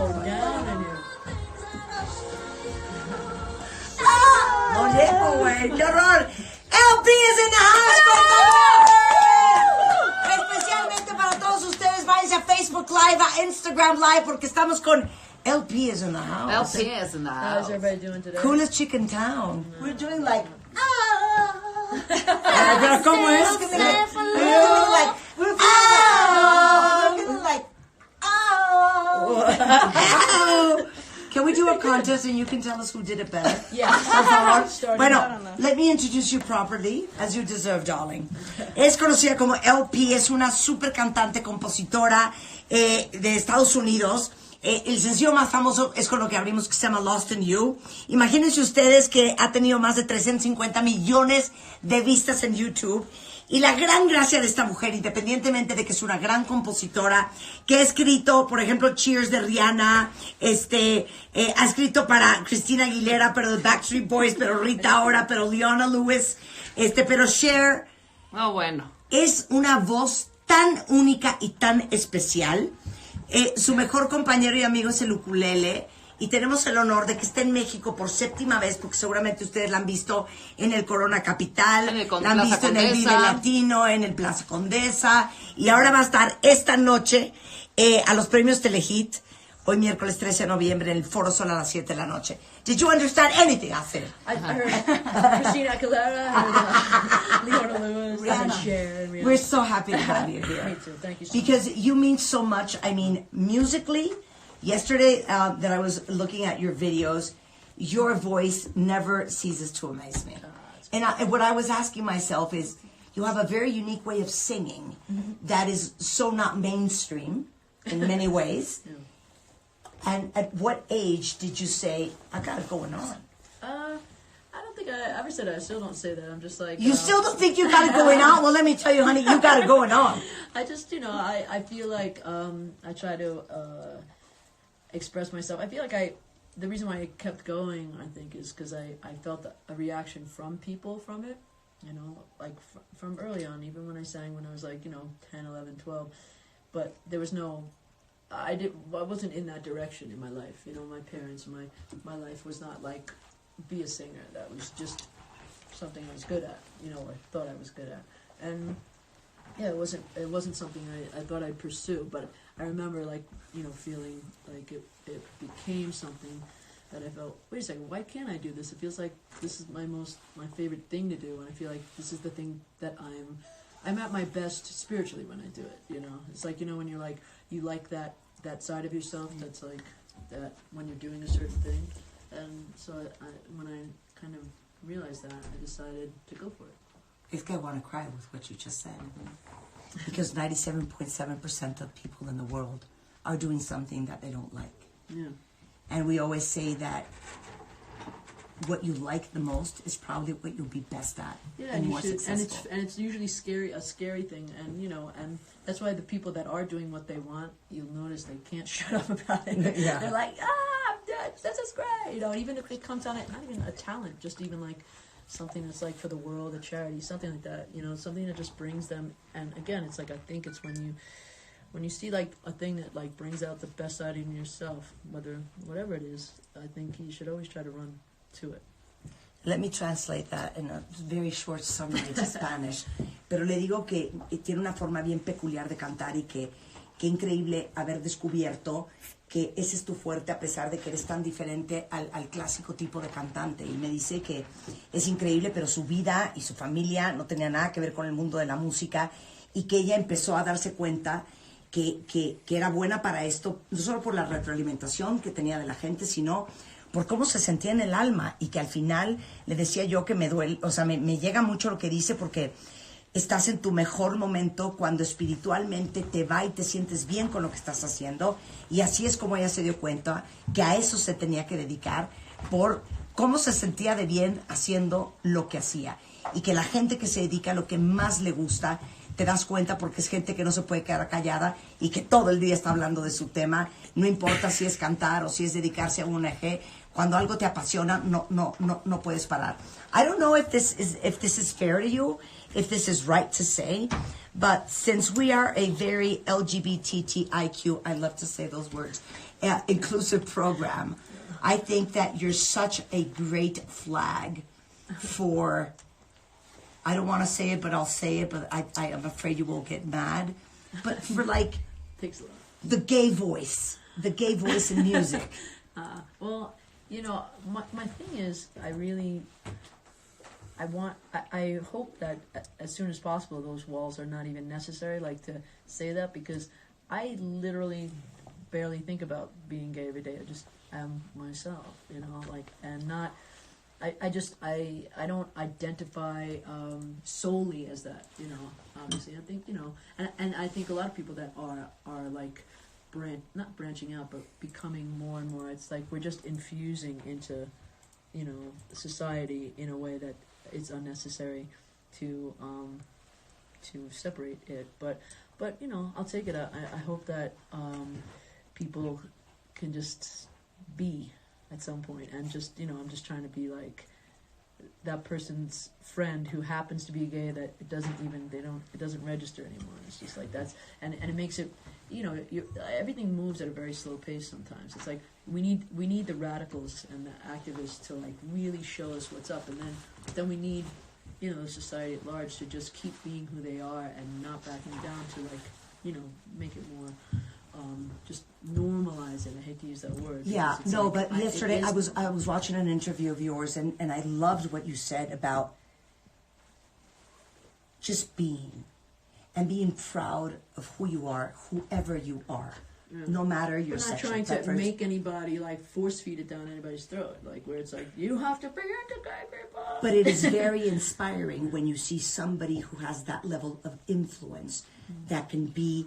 go down in here. No llego, güey. ¡Qué horror! LP is in the house, por favor. Especialmente para todos ustedes, váyanse a Facebook Live, a Instagram Live, porque estamos con LP is in the house. LP is in the house. How's everybody doing today? Coolest chick in town. We're doing like, pero ¿cómo es? We're feeling like, Can we do a contest and you can tell us who did it better? Yeah. Por favor. Bueno, let me introduce you properly, as you deserve, darling. Es conocida como LP, es una super cantante, compositora de Estados Unidos. El sencillo más famoso es con lo que abrimos, que se llama Lost in You. Imagínense ustedes que ha tenido más de 350 millones de vistas en YouTube. Y la gran gracia de esta mujer, independientemente de que es una gran compositora, que ha escrito, por ejemplo, Cheers de Rihanna, ha escrito para Christina Aguilera, pero de Backstreet Boys, pero Rita Ora, pero Leona Lewis, pero Cher. Oh, bueno. Es una voz tan única y tan especial. Su mejor compañero y amigo es el ukulele. Y tenemos el honor de que esté en México por 7ª vez, porque seguramente ustedes la han visto en el Corona Capital, la han visto en el Vive Latino, en el Plaza Condesa, y ahora va a estar esta noche a los premios Telehit, hoy miércoles 13 de noviembre, en el Foro Sol a las 7 de la noche. Did you understand anything I said? I heard Christina Aguilera, Leona Lewis, and Cher. And We're so happy to have you here. Me too. Thank you so Because you mean so much. I mean, musically, yesterday that I was looking at your videos, your voice never ceases to amaze me. And what I was asking myself is, you have a very unique way of singing that is so not mainstream in many ways. Yeah. And at what age did you say, I got it going on? I don't think I ever said that. I still don't say that. I'm just like... You still don't think you got it going on? Well, let me tell you, honey, you got it going on. I just, I feel like I try to express myself. I feel like the reason why I kept going, I think, is because I felt a reaction from people from it, like from early on, even when I sang when I was like, 10, 11, 12. But there was no... I wasn't in that direction in my life. My parents, my life was not like be a singer. That was just something I was good at, or thought I was good at. And yeah, it wasn't something I thought I'd pursue. But I remember feeling like it became something that I felt, wait a second, why can't I do this? It feels like this is my favorite thing to do, and I feel like this is the thing that I'm at my best spiritually when I do it. It's like when you're like you like that side of yourself that's like that when you're doing a certain thing, and so when I kind of realized that, I decided to go for it. It's I want to cry with what you just said, because 97.7% of people in the world are doing something that they don't like. Yeah. And we always say that what you like the most is probably what you'll be best at, and more successful. And it's usually a scary thing, and that's why the people that are doing what they want, you'll notice they can't shut up about it. Yeah. They're like, this is great, even if it comes on it, not even a talent, just even like something that's like for the world, a charity, something like that, something that just brings them. And again, it's like I think it's when you see like a thing that like brings out the best side in yourself, whatever it is, I think you should always try to run to it. Let me translate that in a very short summary to Spanish. Pero le digo que tiene una forma bien peculiar de cantar y que increíble haber descubierto que ese es tu fuerte a pesar de que eres tan diferente al clásico tipo de cantante. Y me dice que es increíble, pero su vida y su familia no tenía nada que ver con el mundo de la música y que ella empezó a darse cuenta que era buena para esto, no solo por la retroalimentación que tenía de la gente, sino por cómo se sentía en el alma, y que al final le decía yo que me duele, o sea, me llega mucho lo que dice, porque estás en tu mejor momento cuando espiritualmente te va y te sientes bien con lo que estás haciendo, y así es como ella se dio cuenta que a eso se tenía que dedicar, por cómo se sentía de bien haciendo lo que hacía, y que la gente que se dedica a lo que más le gusta, te das cuenta porque es gente que no se puede quedar callada y que todo el día está hablando de su tema, no importa si es cantar o si es dedicarse a un eje. Cuando algo te apasiona, no puedes parar. I don't know if this is fair to you, if this is right to say, But since we are a very LGBTIQ, I love to say those words, inclusive program, I think that you're such a great flag for, I don't want to say it, but I'll say it, but I am afraid you will get mad. But for like Takes a lot. the gay voice in music. Well, you know, my thing is, I hope that as soon as possible those walls are not even necessary, like to say that, because I literally barely think about being gay every day. I just am myself, you know, like, and not, I don't identify solely as that, you know, obviously. I think, you know, and I think a lot of people that are like, not branching out, but becoming more and more, it's like we're just infusing into, you know, society in a way that it's unnecessary to separate it. But you know, I'll take it. I hope that people can just be at some point, and just, you know, I'm just trying to be like that person's friend who happens to be gay, that it doesn't register anymore. It's just like that's, and it makes it, you know, everything moves at a very slow pace sometimes. It's like we need the radicals and the activists to like really show us what's up, and then we need, you know, the society at large to just keep being who they are and not backing down, to like, you know, make it more just normalize it. I hate to use that word. Yeah, no, like, but yesterday I was watching an interview of yours, and I loved what you said about just being, and being proud of who you are, whoever you are, no matter your We're not sexual trying to preference. make anybody like force feed it down anybody's throat, like where it's like you have to be into gay people. But it is very inspiring when you see somebody who has that level of influence that can be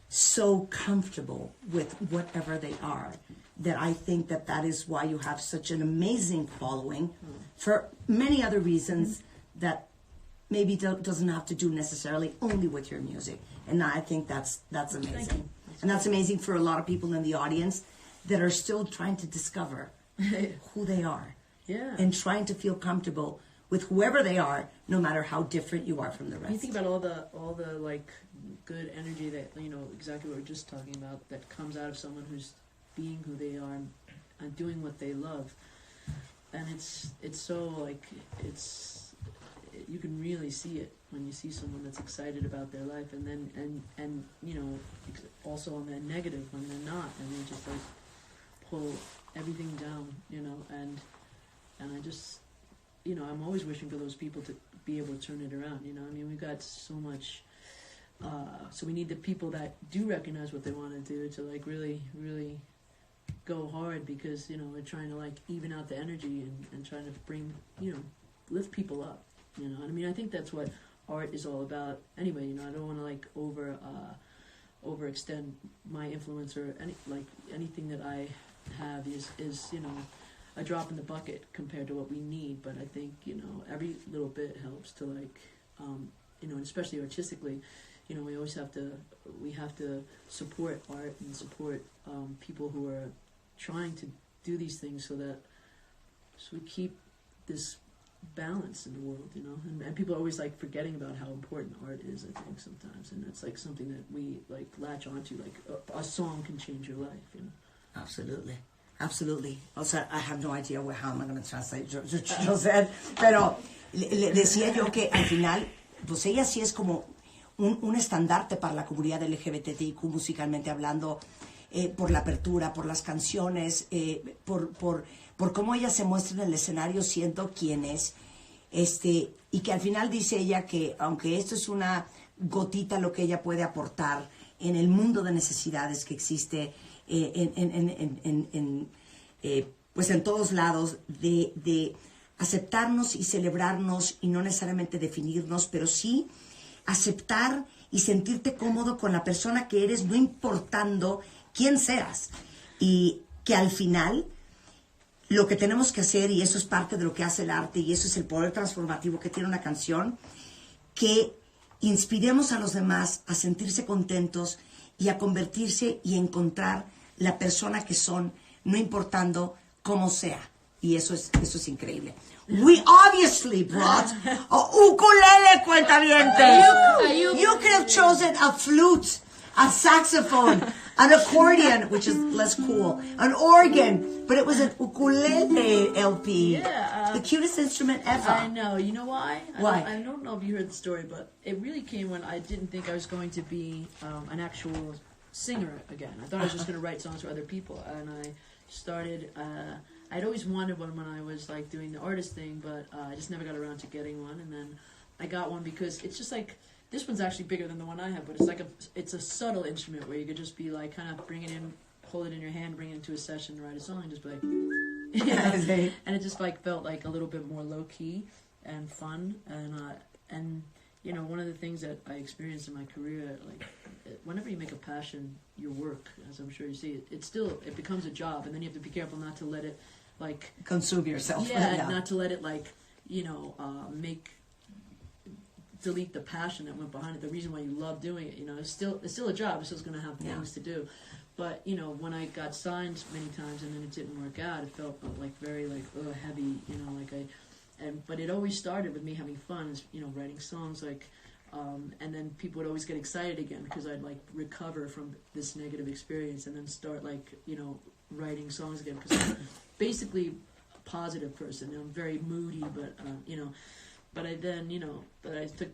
so comfortable with whatever they are, that I think that is why you have such an amazing following, for many other reasons that maybe doesn't have to do necessarily only with your music. And I think that's amazing. And that's amazing for a lot of people in the audience that are still trying to discover who they are. Yeah. And trying to feel comfortable with whoever they are, no matter how different you are from the rest. You think about all the like good energy that, you know, exactly what we're just talking about, that comes out of someone who's being who they are and doing what they love. And it's so like, you can really see it when you see someone that's excited about their life, and then and you know, also on the negative when they're not, and they just like pull everything down, you know, and I just, you know, I'm always wishing for those people to be able to turn it around, you know. I mean, we've got so much, so we need the people that do recognize what they want to do to like really, really go hard, because, you know, we're trying to like even out the energy and trying to bring, you know, lift people up, you know. I mean, I think that's what art is all about anyway, you know. I don't want to like overextend my influence, or anything that I have is, you know, a drop in the bucket compared to what we need. But I think, you know, every little bit helps to like, you know, and especially artistically, you know, we have to support art and support people who are trying to do these things, so we keep this balance in the world, you know. And people are always like forgetting about how important art is, I think, sometimes, and that's like something that we like latch onto, like a song can change your life, you know. Absolutely. Also, I have no idea how am I going to translate Josette, pero le decía yo que al final, pues ella sí es como un estandarte para la comunidad LGBTIQ musicalmente hablando, por la apertura, por las canciones, por cómo ella se muestra en el escenario siendo quien es, y que al final dice ella que aunque esto es una gotita lo que ella puede aportar en el mundo de necesidades que existe pues en todos lados, de aceptarnos y celebrarnos y no necesariamente definirnos, pero sí aceptar y sentirte cómodo con la persona que eres, no importando quién seas, y que al final lo que tenemos que hacer, y eso es parte de lo que hace el arte, y eso es el poder transformativo que tiene una canción, que inspiremos a los demás a sentirse contentos y a convertirse y encontrar la persona que son, no importando cómo sea. Y eso es increíble. We obviously brought a ukulele, cuentavientes. You could have chosen a flute, a saxophone, an accordion, which is less cool, an organ, but it was an ukulele LP. Yeah. The cutest instrument ever. I know. You know why? Why? I don't know if you heard the story, but it really came when I didn't think I was going to be an actual singer again. I thought I was just going to write songs for other people, and I started. I'd always wanted one when I was like doing the artist thing, but I just never got around to getting one. And then I got one because it's just like this one's actually bigger than the one I have, but it's a subtle instrument where you could just be like kind of bring it in, hold it in your hand, bring it into a session, write a song, and just be like, you know? And it just like felt like a little bit more low key and fun. And you know, one of the things that I experienced in my career, like whenever you make a passion your work, as I'm sure you see, it becomes a job, and then you have to be careful not to let it like consume yourself. Yeah, not to let it like delete the passion that went behind it. The reason why you love doing it, you know, it's still a job. It's still going to have things to do. But you know, when I got signed many times and then it didn't work out, it felt like very like heavy. You know, but it always started with me having fun. You know, writing songs like. And then people would always get excited again because I'd like recover from this negative experience and then start like, you know, writing songs again because I'm basically a positive person. I'm very moody, but you know, but I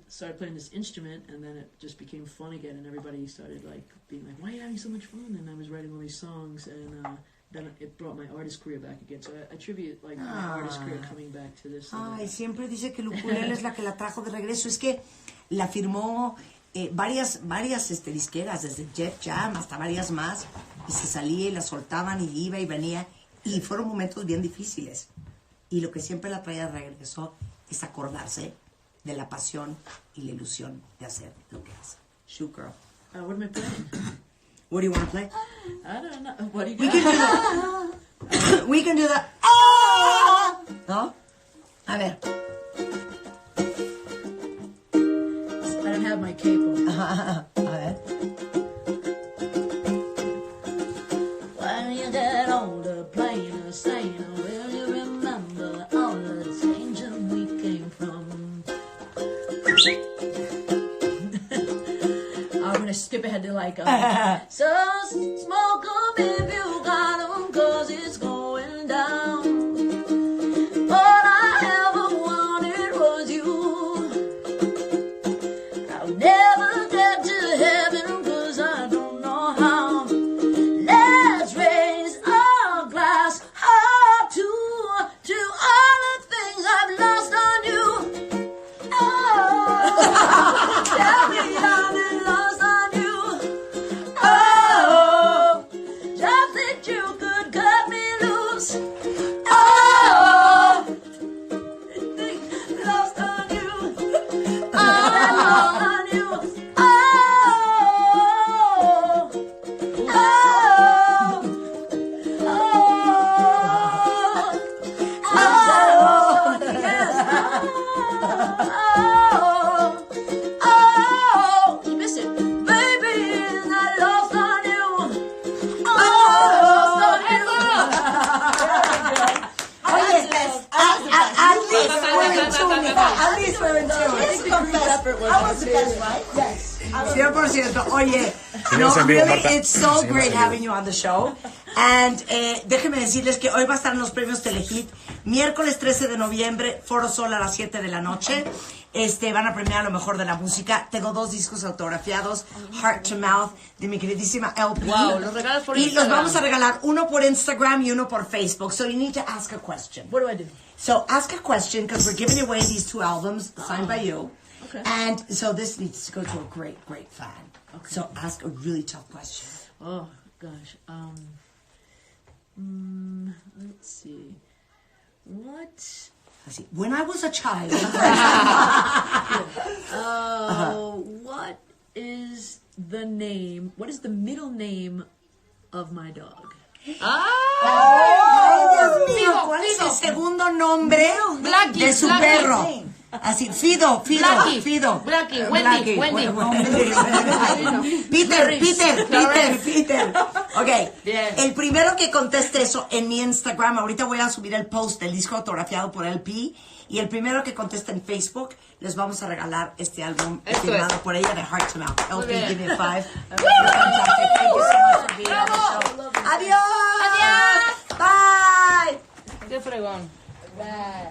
started playing this instrument and then it just became fun again and everybody started like being like, why are you having so much fun? And I was writing all these songs and then it brought my artist career back again. So I attribute like my artist career coming back to this. Ay, siempre dice que el ukulele es la que la trajo de regreso. Es que la firmó varias disqueras, desde Jeff Jam hasta varias más, y se salía y la soltaban y iba y venía, y fueron momentos bien difíciles. Y lo que siempre la traía de regreso es acordarse de la pasión y la ilusión de hacer lo que hace. Shoot, girl. What am I playing? What do you want to play? I don't know. What do you We got? can do that. We can do that. ¿No? A ver. I don't have my capo. A ver. When you get older, playing a sailor, will you remember all the danger we came from? I'm gonna skip ahead to like, so smoke 'em if you got 'em, 'cause it's going down. All I ever wanted was you. I'll never get to heaven 'cause I don't know how. Let's raise our glass high to all the things I've lost on you. Oh, tell me I've been lost on you. Oh, just that you could cut me loose. Oh, lost on you. Oh, lost on you. Oh, oh, oh, yes. Oh, you missed it. Baby, I lost on you. Oh, lost on you. Oye, at least we're in tune. At least we're in tune. I was the best, right? Yes. 100%. Oye, Seguimos en vivo, really, Marta. it's so Seguimos great en vivo. having you on the show. And déjenme decirles que hoy va a estar en los premios Telehit, miércoles 13 de noviembre, Foro Sol a las 7 de la noche. Van a premiar lo mejor de la música. Tengo 2 discos autografiados, Heart to Mouth, de mi queridísima LP. Wow, los regalas por y Instagram. los vamos a regalar, uno por Instagram y uno por Facebook. So you need to ask a question. What do I do? So ask a question, because we're giving away these 2 albums signed by you. Okay. And so this needs to go to a great, great fan. Okay. So ask a really tough question. Oh gosh. Let's see. What? Let's see. When I was a child. What is the name? What is the middle name of my dog? Ay, Dios mío, ¿cuál es el segundo nombre de su perro? Así, Fido. Blackie, Wendy. Peter. Ok. Bien. El primero que conteste eso en mi Instagram, ahorita voy a subir el post del disco autografiado por LP, y el primero que conteste en Facebook, les vamos a regalar este álbum firmado por ella de Heart to Mouth. Muy LP, bien. give me 5. Fantastic. Thank you so much for being on the show. Adiós. Bye. Qué fregón. Bye.